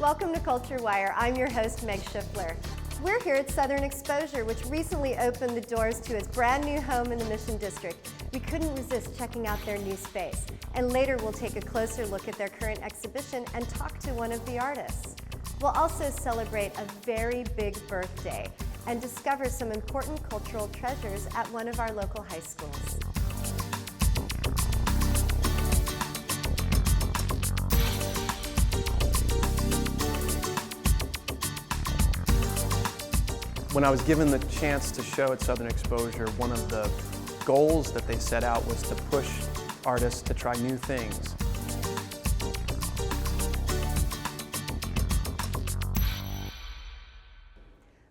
Welcome to Culture Wire. I'm your host, Meg Schiffler. We're here at Southern Exposure, which recently opened the doors to its brand new home in the Mission District. We couldn't resist checking out their new space. And later we'll take a closer look at their current exhibition and talk to one of the artists. We'll also celebrate a very big birthday and discover some important cultural treasures at one of our local high schools. When I was given the chance to show at Southern Exposure, one of the goals that they set out was to push artists to try new things.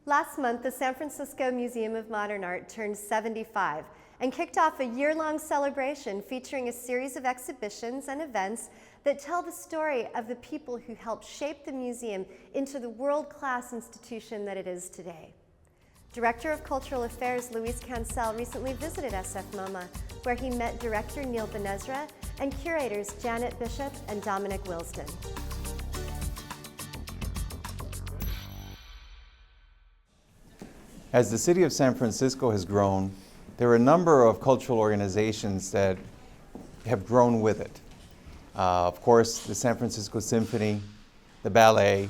Last month, the San Francisco Museum of Modern Art turned 75 and kicked off a year-long celebration featuring a series of exhibitions and events that tell the story of the people who helped shape the museum into the world-class institution that it is today. Director of Cultural Affairs Luis Cancel recently visited SFMOMA, where he met director Neil Benezra and curators Janet Bishop and Dominic Wilsden. As the city of San Francisco has grown, there are a number of cultural organizations that have grown with it. Of course, the San Francisco Symphony, the ballet,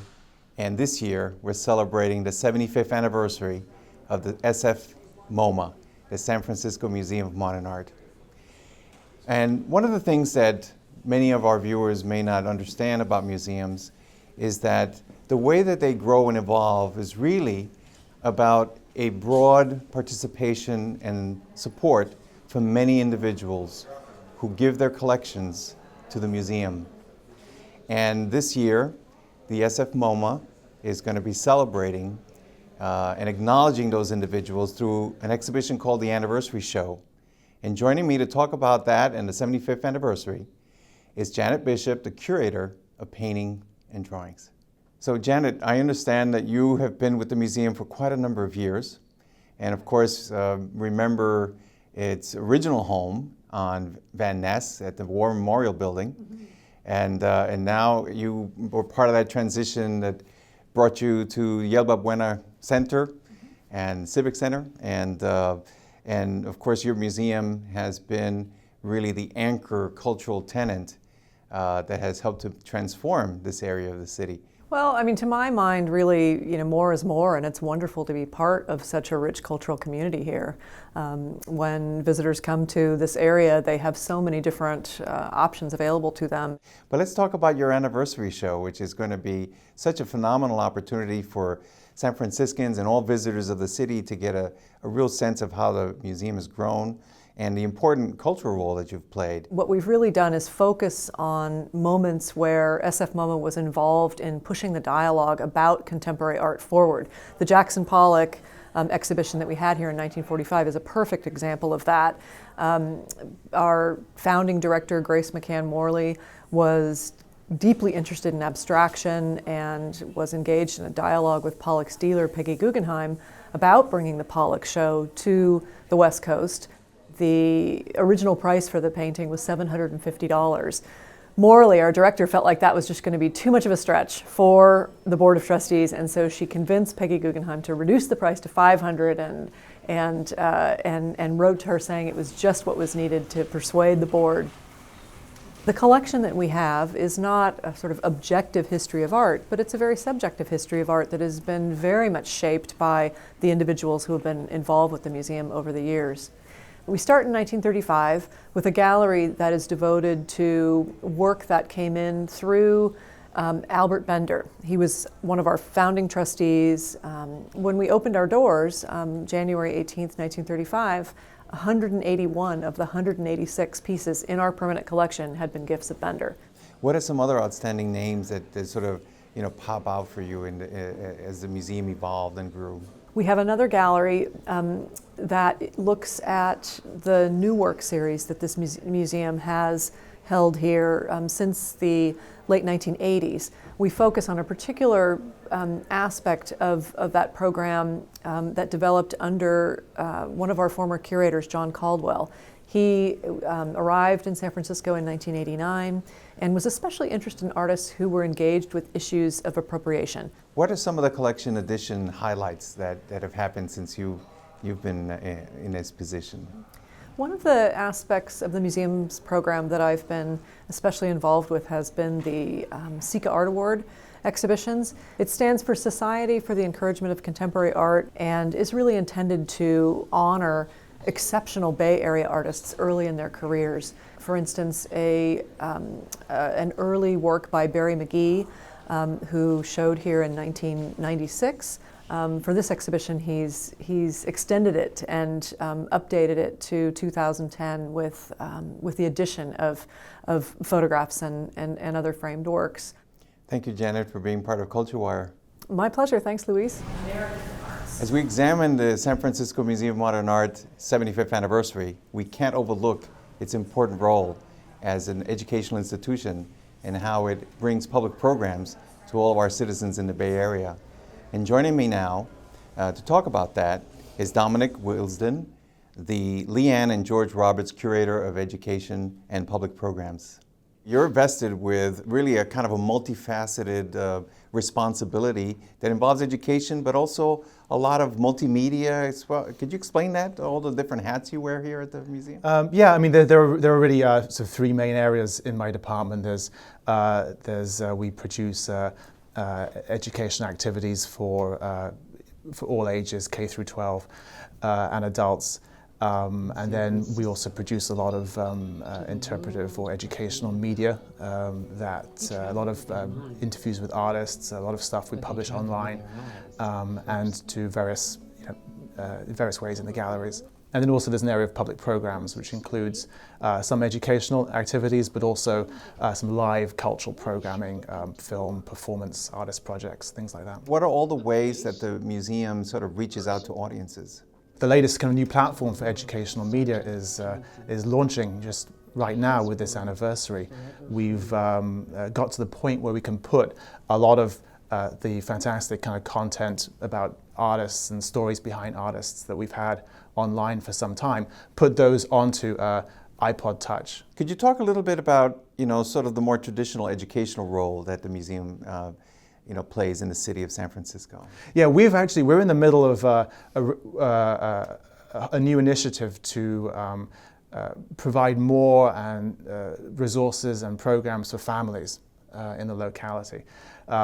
and this year we're celebrating the 75th anniversary of the SFMOMA, the San Francisco Museum of Modern Art. And one of the things that many of our viewers may not understand about museums is that the way that they grow and evolve is really about a broad participation and support from many individuals who give their collections to the museum. And this year, the SFMOMA is going to be celebrating and acknowledging those individuals through an exhibition called the Anniversary Show. And joining me to talk about that and the 75th anniversary is Janet Bishop, the curator of painting and drawings. So Janet, I understand that you have been with the museum for quite a number of years, and of course remember its original home on Van Ness at the War Memorial Building. Mm-hmm. And now you were part of that transition that brought you to Yerba Buena Center and Civic Center, and of course your museum has been really the anchor cultural tenant that has helped to transform this area of the city. Well, I mean, to my mind, really, more is more, and it's wonderful to be part of such a rich cultural community here. When visitors come to this area, they have so many different options available to them. But let's talk about your anniversary show, which is going to be such a phenomenal opportunity for San Franciscans and all visitors of the city to get a real sense of how the museum has grown and the important cultural role that you've played. What we've really done is focus on moments where SFMOMA was involved in pushing the dialogue about contemporary art forward. The Jackson Pollock exhibition that we had here in 1945 is a perfect example of that. Our founding director, Grace McCann Morley, was deeply interested in abstraction and was engaged in a dialogue with Pollock's dealer, Peggy Guggenheim, about bringing the Pollock show to the West Coast. The original price for the painting was $750. Morley, our director, felt like that was just going to be too much of a stretch for the Board of Trustees, and so she convinced Peggy Guggenheim to reduce the price to $500 and wrote to her saying it was just what was needed to persuade the board. The collection that we have is not a sort of objective history of art, but it's a very subjective history of art that has been very much shaped by the individuals who have been involved with the museum over the years. We start in 1935 with a gallery that is devoted to work that came in through Albert Bender. He was one of our founding trustees. When we opened our doors, January 18th, 1935, 181 of the 186 pieces in our permanent collection had been gifts of Bender. What are some other outstanding names that sort of pop out for you as the museum evolved and grew? We have another gallery that looks at the new work series that this museum has held here since the late 1980s. We focus on a particular aspect of that program that developed under one of our former curators, John Caldwell. He arrived in San Francisco in 1989 and was especially interested in artists who were engaged with issues of appropriation. What are some of the collection edition highlights that have happened since you've been in this position? One of the aspects of the museum's program that I've been especially involved with has been the SICA Art Award exhibitions. It stands for Society for the Encouragement of Contemporary Art and is really intended to honor exceptional Bay Area artists early in their careers. For instance, an early work by Barry McGee, who showed here in 1996. For this exhibition, he's extended it and updated it to 2010 with the addition of photographs and other framed works. Thank you, Janet, for being part of Culture Wire. My pleasure. Thanks, Louise. As we examine the San Francisco Museum of Modern Art 75th anniversary, we can't overlook its important role as an educational institution and how it brings public programs to all of our citizens in the Bay Area. And joining me now to talk about that is Dominic Wilsden, the Leanne and George Roberts Curator of Education and Public Programs. You're vested with really a kind of a multifaceted responsibility that involves education, but also a lot of multimedia as well. Could you explain that, all the different hats you wear here at the museum? Yeah, I mean, there are really sort of three main areas in my department. We produce education activities for all ages, K through 12, and adults. And then we also produce a lot of interpretive or educational media, a lot of interviews with artists, a lot of stuff we publish online, and to various ways in the galleries. And then also there's an area of public programs, which includes some educational activities, but also some live cultural programming, film, performance, artist projects, things like that. What are all the ways that the museum sort of reaches out to audiences? The latest kind of new platform for educational media is launching just right now with this anniversary. We've got to the point where we can put a lot of the fantastic kind of content about artists and stories behind artists that we've had online for some time, put those onto iPod Touch. Could you talk a little bit about, sort of the more traditional educational role that the museum plays in the city of San Francisco? Yeah, we're in the middle of a new initiative to provide more and resources and programs for families in the locality.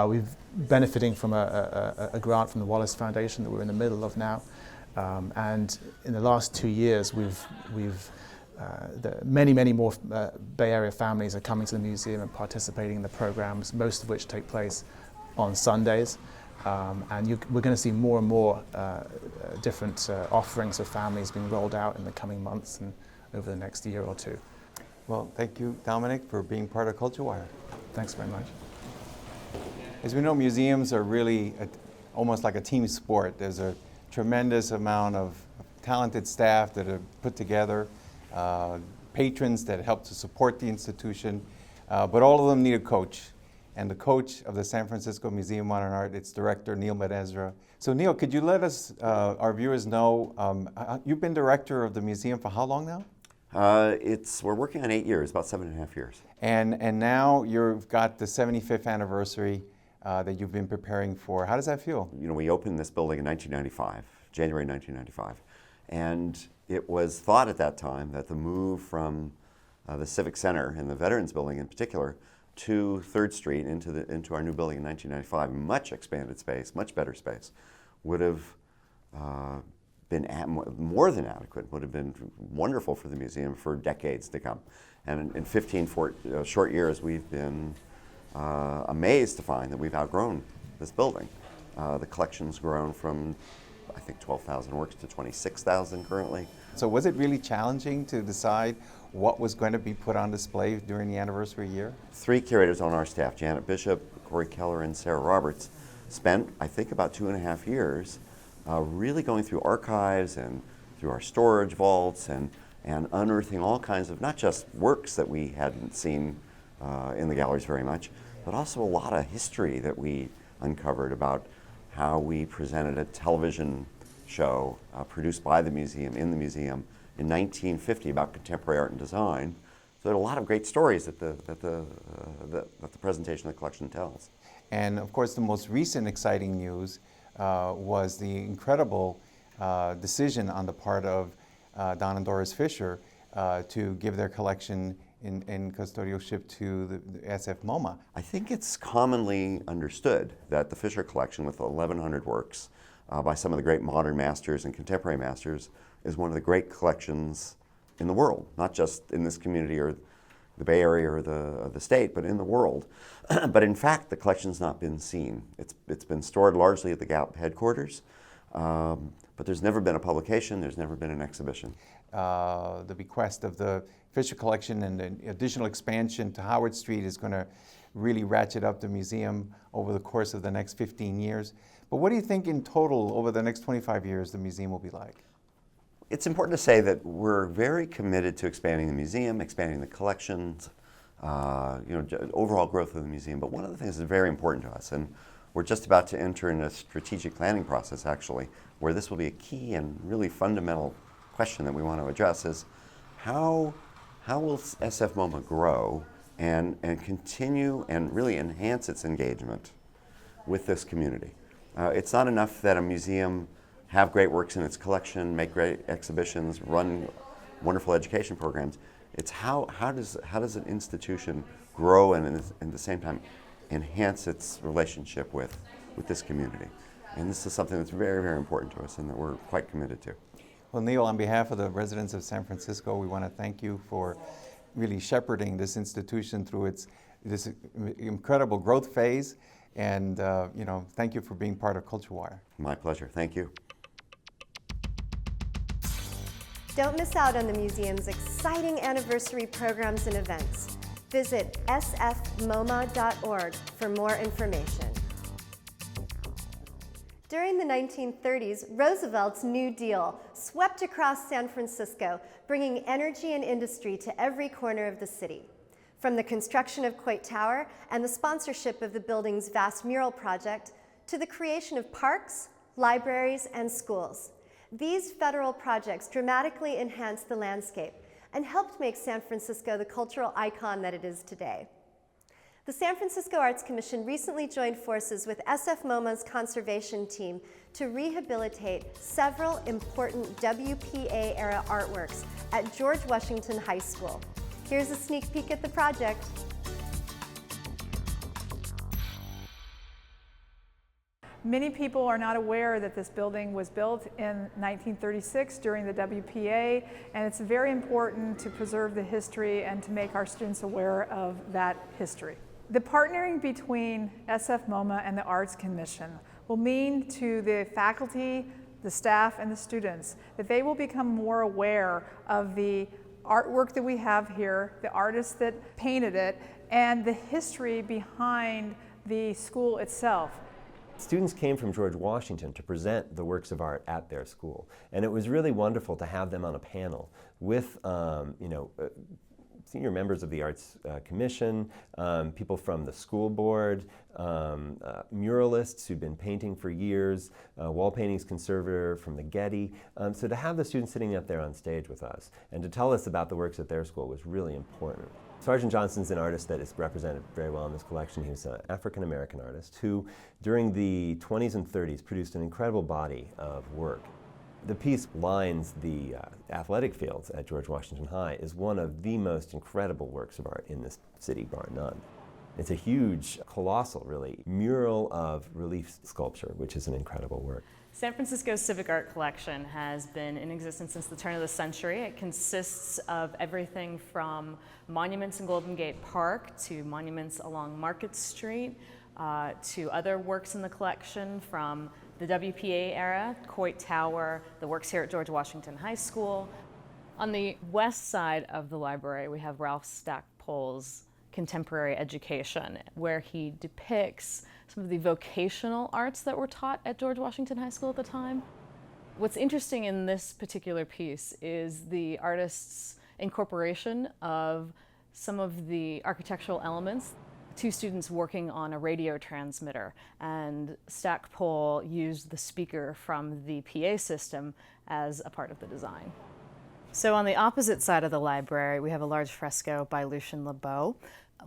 We've benefiting from a grant from the Wallace Foundation that we're in the middle of now, and in the last 2 years, many more Bay Area families are coming to the museum and participating in the programs, most of which take place on Sundays, and we're going to see more and more different offerings for families being rolled out in the coming months and over the next year or two. Well, thank you, Dominic, for being part of Culture Wire. Thanks very much. As we know, museums are really almost like a team sport. There's a tremendous amount of talented staff that are put together, patrons that help to support the institution, but all of them need a coach. And the coach of the San Francisco Museum of Modern Art, its director, Neil Medezra. So Neil, could you let us, our viewers know, you've been director of the museum for how long now? We're working on 8 years, about 7.5 years. And now you've got the 75th anniversary that you've been preparing for. How does that feel? We opened this building in 1995, January 1995. And it was thought at that time that the move from the Civic Center and the Veterans Building in particular to 3rd Street into our new building in 1995, much expanded space, much better space, would have been more than adequate, would have been wonderful for the museum for decades to come. And in 15 short years, we've been amazed to find that we've outgrown this building. The collection's grown from, I think, 12,000 works to 26,000 currently. So was it really challenging to decide what was going to be put on display during the anniversary year? 3 curators on our staff, Janet Bishop, Corey Keller, and Sarah Roberts, spent, I think, about 2.5 years really going through archives and through our storage vaults and unearthing all kinds of, not just works that we hadn't seen in the galleries very much, but also a lot of history that we uncovered about how we presented a television show produced by the museum, in the museum, in 1950 about contemporary art and design. So there are a lot of great stories that the presentation of the collection tells. And of course, the most recent exciting news was the incredible decision on the part of Don and Doris Fisher to give their collection in custodialship to the SFMOMA. I think it's commonly understood that the Fisher collection, with 1,100 works by some of the great modern masters and contemporary masters, is one of the great collections in the world, not just in this community or the Bay Area or the state, but in the world. But in fact, the collection's not been seen. It's been stored largely at the Gallup headquarters, but there's never been a publication, there's never been an exhibition. The bequest of the Fisher collection and the additional expansion to Howard Street is going to really ratchet up the museum over the course of the next 15 years. But what do you think in total over the next 25 years the museum will be like? It's important to say that we're very committed to expanding the museum, expanding the collections, overall growth of the museum. But one of the things that's very important to us, and we're just about to enter in a strategic planning process actually, where this will be a key and really fundamental question that we want to address, is how will SFMOMA grow and continue and really enhance its engagement with this community? It's not enough that a museum have great works in its collection, make great exhibitions, run wonderful education programs. It's how does an institution grow and at the same time enhance its relationship with this community? And this is something that's very, very important to us and that we're quite committed to. Well, Neil, on behalf of the residents of San Francisco, we want to thank you for really shepherding this institution through this incredible growth phase. And thank you for being part of Culture Wire. My pleasure. Thank you. Don't miss out on the museum's exciting anniversary programs and events. Visit sfmoma.org for more information. During the 1930s, Roosevelt's New Deal swept across San Francisco, bringing energy and industry to every corner of the city. From the construction of Vogt Tower and the sponsorship of the building's vast mural project, to the creation of parks, libraries, and schools. These federal projects dramatically enhanced the landscape and helped make San Francisco the cultural icon that it is today. The San Francisco Arts Commission recently joined forces with SFMOMA's conservation team to rehabilitate several important WPA-era artworks at George Washington High School. Here's a sneak peek at the project. Many people are not aware that this building was built in 1936 during the WPA, and it's very important to preserve the history and to make our students aware of that history. The partnering between SFMOMA and the Arts Commission will mean to the faculty, the staff, and the students that they will become more aware of the artwork that we have here, the artists that painted it, and the history behind the school itself. Students came from George Washington to present the works of art at their school, and it was really wonderful to have them on a panel with senior members of the Arts Commission, people from the school board, muralists who'd been painting for years, wall paintings conservator from the Getty. So to have the students sitting up there on stage with us and to tell us about the works at their school was really important. Sergeant Johnson's an artist that is represented very well in this collection. He was an African-American artist who, during the 20s and 30s, produced an incredible body of work. The piece lines the athletic fields at George Washington High is one of the most incredible works of art in this city, bar none. It's a huge, colossal, really, mural of relief sculpture, which is an incredible work. San Francisco's Civic Art Collection has been in existence since the turn of the century. It consists of everything from monuments in Golden Gate Park to monuments along Market Street to other works in the collection from the WPA era, Vogt Tower, the works here at George Washington High School. On the west side of the library, we have Ralph Stackpole's Contemporary Education, where he depicts some of the vocational arts that were taught at George Washington High School at the time. What's interesting in this particular piece is the artist's incorporation of some of the architectural elements. Two students working on a radio transmitter, and Stackpole used the speaker from the PA system as a part of the design. So on the opposite side of the library, we have a large fresco by Lucien Lebeau,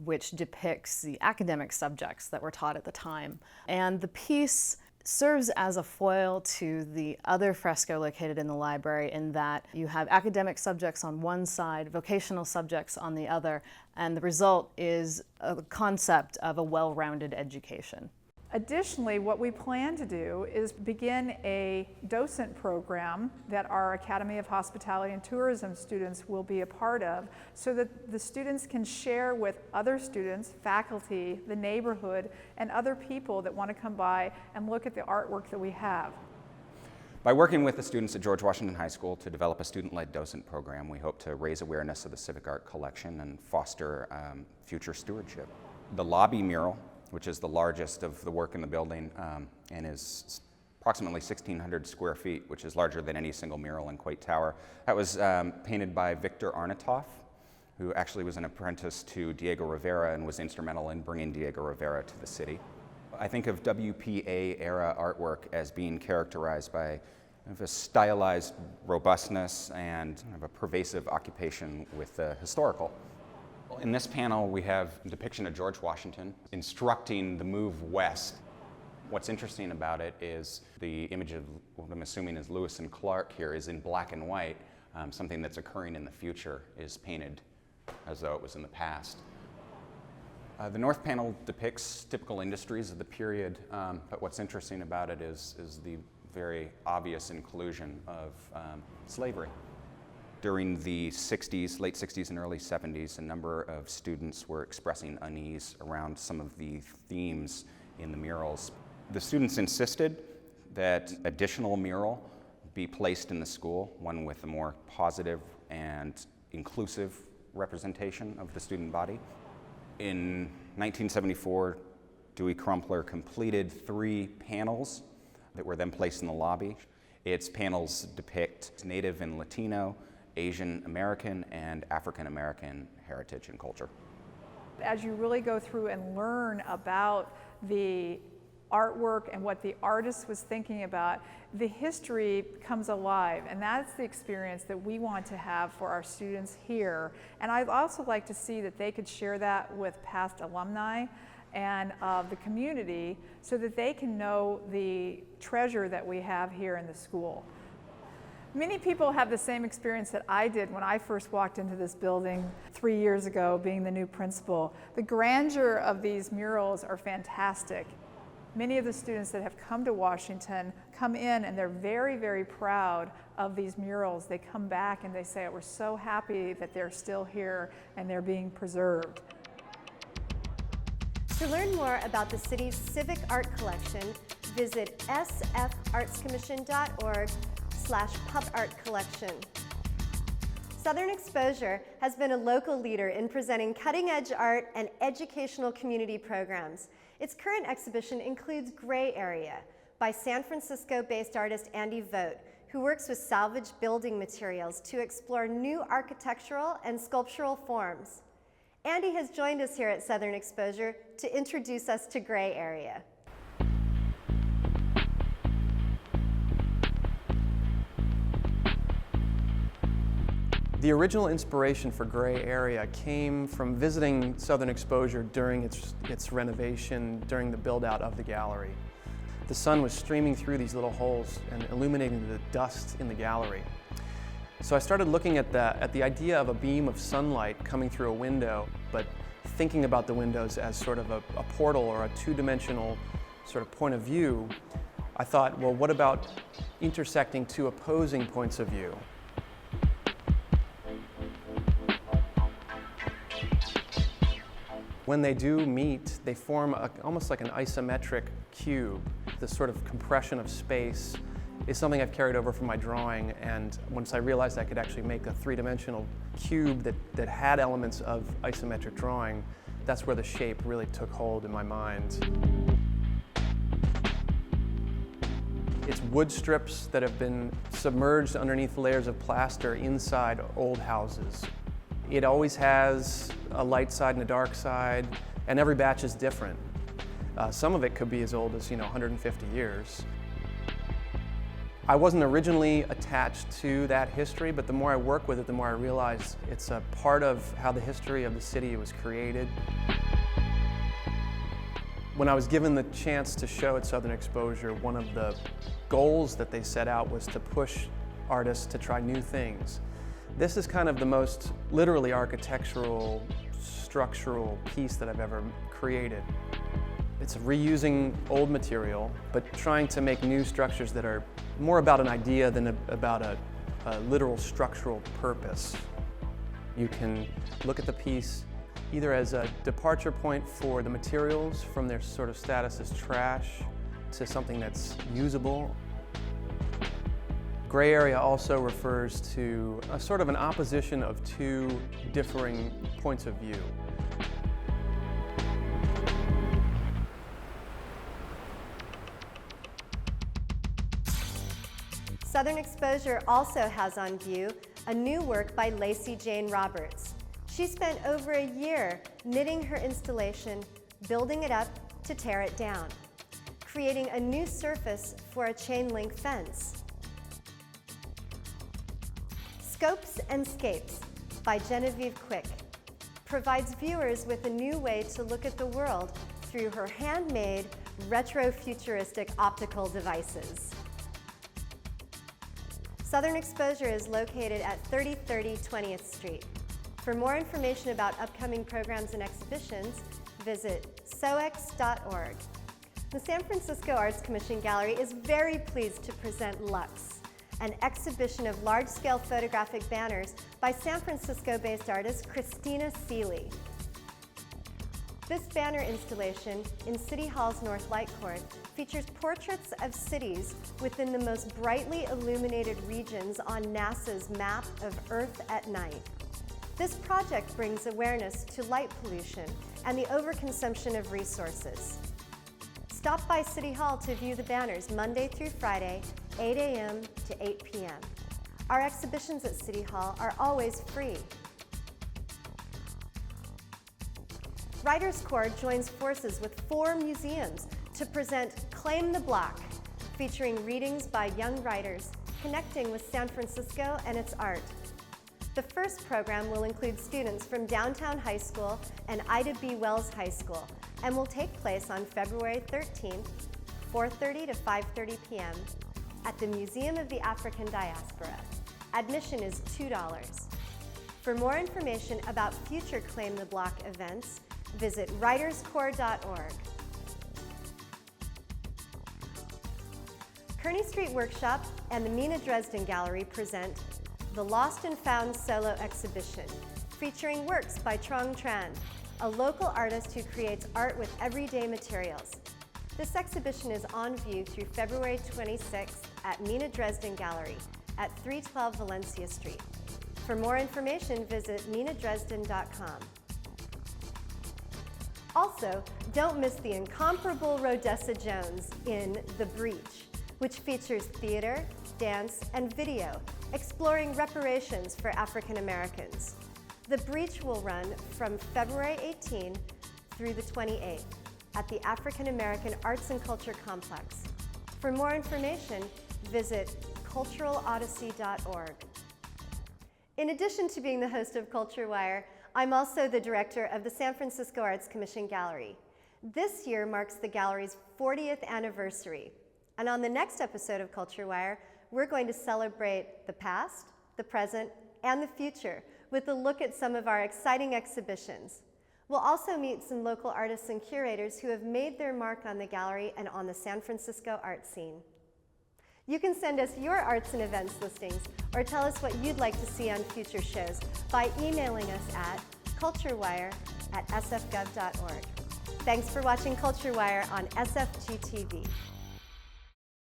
which depicts the academic subjects that were taught at the time. And the piece serves as a foil to the other fresco located in the library, in that you have academic subjects on one side, vocational subjects on the other, and the result is a concept of a well-rounded education. Additionally, what we plan to do is begin a docent program that our Academy of Hospitality and Tourism students will be a part of, so that the students can share with other students, faculty, the neighborhood, and other people that want to come by and look at the artwork that we have. By working with the students at George Washington High School to develop a student-led docent program, we hope to raise awareness of the civic art collection and foster future stewardship. The lobby mural, which is the largest of the work in the building and is approximately 1,600 square feet, which is larger than any single mural in Quate Tower. That was painted by Victor Arnatoff, who actually was an apprentice to Diego Rivera and was instrumental in bringing Diego Rivera to the city. I think of WPA-era artwork as being characterized by a stylized robustness and a pervasive occupation with the historical. In this panel, we have a depiction of George Washington instructing the move west. What's interesting about it is the image of what I'm assuming is Lewis and Clark here is in black and white. Something that's occurring in the future is painted as though it was in the past. The north panel depicts typical industries of the period, but what's interesting about it is the very obvious inclusion of slavery. During the 60s, late 60s and early 70s, a number of students were expressing unease around some of the themes in the murals. The students insisted that additional mural be placed in the school, one with a more positive and inclusive representation of the student body. In 1974, Dewey Crumpler completed 3 panels that were then placed in the lobby. Its panels depict Native and Latino, Asian American, and African American heritage and culture. As you really go through and learn about the artwork and what the artist was thinking about, the history comes alive, and that's the experience that we want to have for our students here. And I'd also like to see that they could share that with past alumni and the community, so that they can know the treasure that we have here in the school. Many people have the same experience that I did when I first walked into this building 3 years ago, being the new principal. The grandeur of these murals are fantastic. Many of the students that have come to Washington come in and they're very, very proud of these murals. They come back and they say, we're so happy that they're still here and they're being preserved. To learn more about the city's civic art collection, visit sfartscommission.org/pubartcollection. Southern Exposure has been a local leader in presenting cutting-edge art and educational community programs. Its current exhibition includes Gray Area by San Francisco-based artist Andy Vogt, who works with salvaged building materials to explore new architectural and sculptural forms. Andy has joined us here at Southern Exposure to introduce us to Gray Area. The original inspiration for Gray Area came from visiting Southern Exposure during its renovation, during the build-out of the gallery. The sun was streaming through these little holes and illuminating the dust in the gallery. So I started looking at the idea of a beam of sunlight coming through a window, but thinking about the windows as sort of a portal or a two-dimensional sort of point of view. I thought, well, what about intersecting two opposing points of view? When they do meet, they form almost like an isometric cube. This sort of compression of space is something I've carried over from my drawing, and once I realized I could actually make a three-dimensional cube that had elements of isometric drawing, that's where the shape really took hold in my mind. It's wood strips that have been submerged underneath layers of plaster inside old houses. It always has a light side and a dark side, and every batch is different. Some of it could be as old as 150 years. I wasn't originally attached to that history, but the more I work with it, the more I realize it's a part of how the history of the city was created. When I was given the chance to show at Southern Exposure, one of the goals that they set out was to push artists to try new things. This is kind of the most literally architectural, structural piece that I've ever created. It's reusing old material, but trying to make new structures that are more about an idea than about a literal structural purpose. You can look at the piece either as a departure point for the materials from their sort of status as trash to something that's usable. Gray area also refers to a sort of an opposition of two differing points of view. Southern Exposure also has on view a new work by Lacey Jane Roberts. She spent over a year knitting her installation, building it up to tear it down, creating a new surface for a chain link fence. Scopes and Scapes by Genevieve Quick provides viewers with a new way to look at the world through her handmade, retro-futuristic optical devices. Southern Exposure is located at 3030 20th Street. For more information about upcoming programs and exhibitions, visit soex.org. The San Francisco Arts Commission Gallery is very pleased to present Lux, an exhibition of large-scale photographic banners by San Francisco-based artist Christina Seeley. This banner installation in City Hall's North Light Court features portraits of cities within the most brightly illuminated regions on NASA's map of Earth at night. This project brings awareness to light pollution and the overconsumption of resources. Stop by City Hall to view the banners Monday through Friday, 8 a.m. to 8 p.m. Our exhibitions at City Hall are always free. Writers Corps joins forces with 4 museums to present Claim the Block, featuring readings by young writers connecting with San Francisco and its art. The first program will include students from Downtown High School and Ida B. Wells High School and will take place on February 13th, 4:30 to 5:30 p.m. at the Museum of the African Diaspora. Admission is $2. For more information about future Claim the Block events, visit writerscorps.org. Kearny Street Workshop and the Mina Dresden Gallery present the Lost and Found Solo Exhibition, featuring works by Trong Tran, a local artist who creates art with everyday materials. This exhibition is on view through February 26th at Mina Dresden Gallery at 312 Valencia Street. For more information, visit minadresden.com. Also, don't miss the incomparable Rodessa Jones in The Breach, which features theater, dance, and video, exploring reparations for African Americans. The Breach will run from February 18 through the 28th at the African American Arts and Culture Complex. For more information, visit culturalodyssey.org. In addition to being the host of Culture Wire, I'm also the director of the San Francisco Arts Commission Gallery. This year marks the gallery's 40th anniversary. And on the next episode of Culture Wire, we're going to celebrate the past, the present, and the future with a look at some of our exciting exhibitions. We'll also meet some local artists and curators who have made their mark on the gallery and on the San Francisco art scene. You can send us your arts and events listings or tell us what you'd like to see on future shows by emailing us at culturewire@sfgov.org. Thanks for watching Culture Wire on SFG TV.